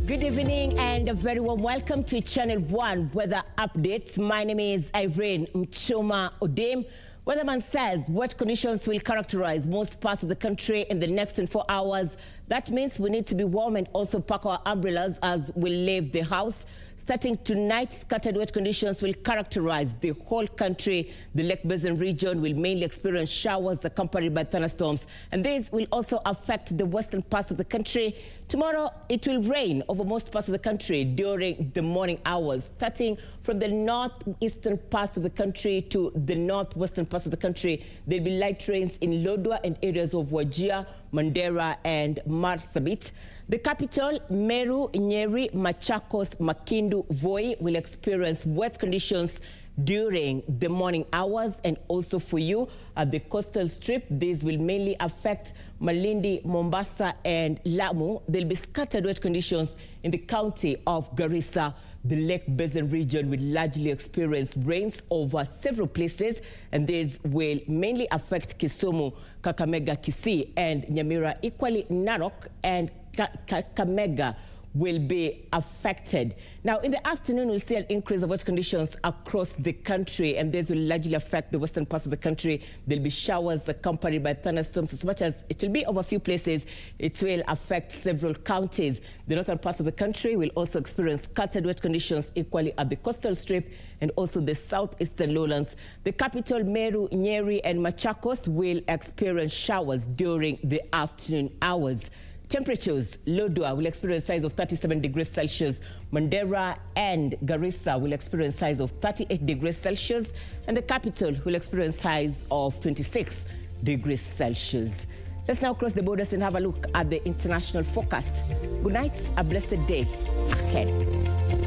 Good evening and a very warm welcome to Channel 1 Weather Updates. My name is Irene Mchoma Odem. Weatherman says wet conditions will characterize most parts of the country in the next 24 hours. That means we need to be warm and also pack our umbrellas as we leave the house. Starting tonight, scattered wet conditions will characterize the whole country. The Lake Basin region will mainly experience showers accompanied by thunderstorms, and these will also affect the western parts of the country. Tomorrow, it will rain over most parts of the country during the morning hours, starting from the northeastern parts of the country to the northwestern parts of the country. There will be light rains in Lodwar and areas of Wajir, Mandera, and Marsabit. The capital, Meru, Nyeri, Machakos, Makindu, Voi, will experience wet conditions during the morning hours, and also for you at the coastal strip, these will mainly affect Malindi, Mombasa, and Lamu. There will be scattered wet conditions in the county of Garissa. The Lake Basin region will largely experience rains over several places, and these will mainly affect Kisumu, Kakamega, Kisii, and Nyamira. Equally, Narok and Kakamega will be affected. Now, in the afternoon, we'll see an increase of wet conditions across the country, and this will largely affect the western parts of the country. There'll be showers accompanied by thunderstorms. As much as it will be over a few places, it will affect several counties. The northern parts of the country will also experience scattered wet conditions equally at the coastal strip and also the southeastern lowlands. The capital, Meru, Nyeri, and Machakos will experience showers during the afternoon hours. Temperatures, Lodwar will experience highs of 37 degrees Celsius. Mandera and Garissa will experience highs of 38 degrees Celsius. And the capital will experience highs of 26 degrees Celsius. Let's now cross the borders and have a look at the international forecast. Good night, a blessed day ahead.